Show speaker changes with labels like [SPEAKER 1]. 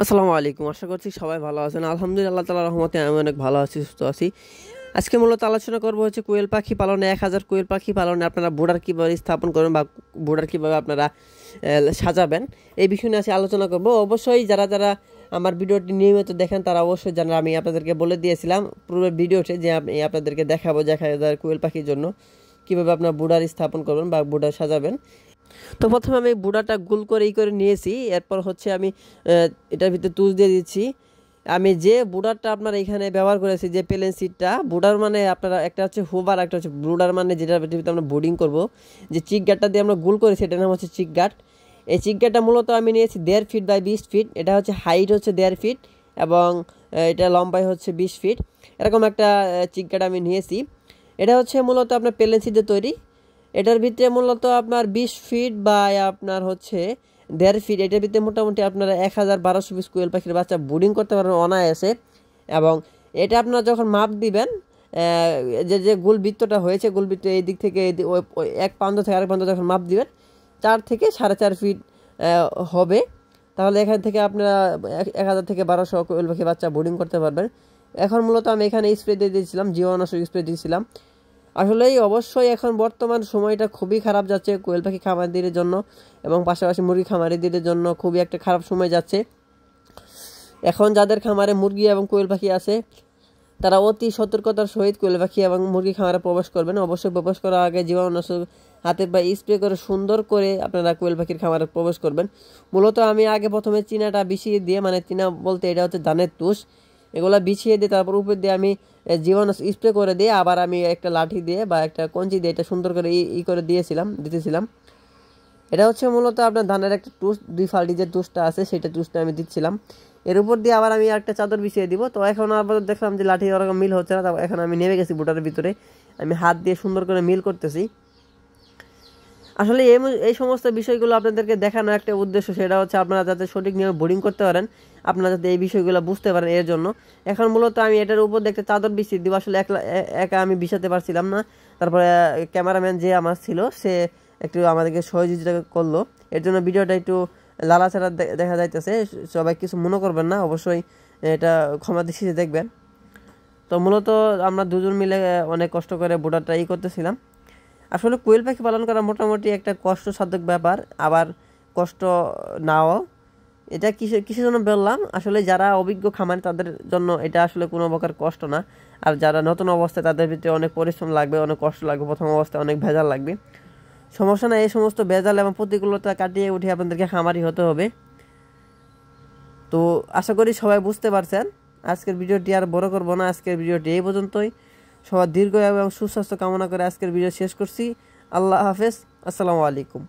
[SPEAKER 1] আসসালামু আলাইকুম। আশা করছি সবাই ভালো আছেন। আলহামদুলিল্লাহ, আল্লাহ তাআলার রহমতে আমি অনেক ভালো আছি, সুস্থ আছি। আজকে মূলত আলোচনা করব হচ্ছে কোয়েল পাখি পালনে, ১,০০০ কোয়েল পাখি পালনে আপনারা বোর্ডার কীভাবে স্থাপন করবেন বা বোর্ডার কীভাবে আপনারা সাজাবেন, এই বিষয় নিয়ে আজকে আলোচনা করব। অবশ্যই যারা যারা আমার ভিডিওটি নিয়মিত দেখেন তারা অবশ্যই জানেন, আমি আপনাদেরকে বলে দিয়েছিলাম পূর্বের ভিডিওতে যে আমি আপনাদেরকে দেখাবো ১,০০০ কোয়েল পাখির জন্য কীভাবে আপনার বোর্ডার স্থাপন করবেন বা বোর্ডার সাজাবেন। তো প্রথমে আমি বুড়াটা গোল করে করে নিয়েছি। এরপর হচ্ছে আমি এটার ভিতরে তুষ দিয়ে দিচ্ছি। আমি যে বুড়ারটা আপনার এখানে ব্যবহার করেছি, যে প্লেন সিটটা, বুড়ার মানে আপনারা একটা হচ্ছে হুবার, একটা হচ্ছে বুড়ার মানে যেটার ভিতরে আমরা বোর্ডিং করব। যে চিক গার্ডটা দিয়ে আমরা গোল করেছি এটার নাম হচ্ছে চিক গার্ড। এই চিক গার্ডটা মূলত আমি নিয়েছি ১.৫ ফিট বাই ২০ ফিট। এটা হচ্ছে হাইট হচ্ছে ১.৫ ফিট এবং এটা লম্বাই হচ্ছে ২০ ফিট। এরকম একটা চিক গার্ড আমি নিয়েছি। এটা হচ্ছে মূলত আপনার প্লেন সিট দিয়ে তৈরি। এটার ভিতরে মূলত আপনার ২০ ফিট বা আপনার হচ্ছে ১.৫ ফিট, এটার ভিতরে মোটামুটি আপনারা ১,১২০০ পিস কোয়েল পাখির বাচ্চা বোর্ডিং করতে পারবেন অনায়াসে। এবং এটা আপনারা যখন মাপ দিবেন, যে যে গোলবৃত্তটা হয়েছে, গোলবৃত্ত এই দিক থেকে ওই এক প্রান্ত থেকে আরেক প্রান্ত যখন মাপ দিবেন ৪ থেকে ৪.৫ ফিট হবে, তাহলে এখান থেকে আপনারা ১,০০০ থেকে ১,২০০ কোয়েল পাখি বাচ্চা বোর্ডিং করতে পারবেন। এখন মূলত আমি এখানে স্প্রে দিয়ে দিয়েছিলাম, জীবাণুনাশক স্প্রে দিয়েছিলাম। আসলেই অবশ্যই এখন বর্তমান সময়টা খুবই খারাপ যাচ্ছে কোয়েল পাখি খামারিদের জন্য এবং পাশাপাশি মুরগি খামারিদের জন্য খুবই একটা খারাপ সময় যাচ্ছে। এখন যাদের খামারে মুরগি এবং কোয়েল পাখি আছে তারা অতি সতর্কতার সহিত কোয়েল পাখি এবং মুরগি খামারে প্রবেশ করবেন। অবশ্যই প্রবেশ করার আগে জীবাণুনাশক হাতে বা স্প্রে করে সুন্দর করে আপনারা কোয়েল পাখির খামারে প্রবেশ করবেন। মূলত আমি আগে প্রথমে চীনাটা বিছিয়ে দিয়ে, মানে চীনা বলতে এটা হচ্ছে ধানের তুষ, এগুলো বিছিয়ে দিয়ে তারপর উপর দিয়ে আমি জীবাণু স্প্রে করে দিয়ে আবার আমি একটা লাঠি দিয়ে বা একটা কঞ্চি দিয়ে এটা সুন্দর করে করে দিতেছিলাম। এটা হচ্ছে মূলত আপনার ধানের একটা টুস, ২ ফাল্টি যে টুসটা আছে সেটা টুসটা আমি দিচ্ছিলাম। এর উপর দিয়ে আবার আমি একটা চাদর বিছিয়ে দিব। তো এখন আবার দেখলাম যে লাঠি ওরকম মিল হচ্ছে না, তারপর এখন আমি নেমে গেছি বুটারের ভিতরে, আমি হাত দিয়ে সুন্দর করে মিল করতেছি। আসলে এই সমস্ত বিষয়গুলো আপনাদেরকে দেখানো একটা উদ্দেশ্য, সেটা হচ্ছে আপনারা যাতে সঠিক নিয়মে বোর্ডিং করতে পারেন, আপনারা যাতে এই বিষয়গুলো বুঝতে পারেন, এর জন্য। এখন মূলত আমি এটার উপর দেখতে চাদর বিছিয়ে দিব। আসলে একা আমি বিছাতে পারছিলাম না, তারপরে ক্যামেরাম্যান যে আমার ছিল সে একটু আমাদেরকে সহযোগিতা করলো, এর জন্য ভিডিওটা একটু লালাচাড়া দেখা যাইতেছে। সবাই কিছু মনে করবেন না, অবশ্যই এটা ক্ষমা দৃষ্টিতে দেখবেন। তো মূলত আমরা দুজন মিলে অনেক কষ্ট করে বোর্ডারটা করতেছিলাম। আসলে কোয়েল পাখি পালন করা মোটামুটি একটা কষ্টসাধ্য ব্যাপার, আবার কষ্ট নাও। এটা কিসের জন্য বললাম, আসলে যারা অভিজ্ঞ খামারি তাদের জন্য এটা আসলে কোনো প্রকার কষ্ট না। আর যারা নতুন অবস্থায় তাদের ভিতরে অনেক পরিশ্রম লাগবে, অনেক কষ্ট লাগবে, প্রথম অবস্থায় অনেক ভেজাল লাগবে। সমস্যা না, এই সমস্ত ভেজাল এবং প্রতিকূলতা কাটিয়ে উঠে আপনাদেরকে খামারি হতে হবে। তো আশা করি সবাই বুঝতে পারছেন। আজকের ভিডিওটি আর বড় করব না, আজকের ভিডিওটি এই পর্যন্তই। সবার দীর্ঘ এবং সুস্বাস্থ্য কামনা করে আজকের ভিডিও শেষ করছি। আল্লাহ হাফেজ, আসসালামু আলাইকুম।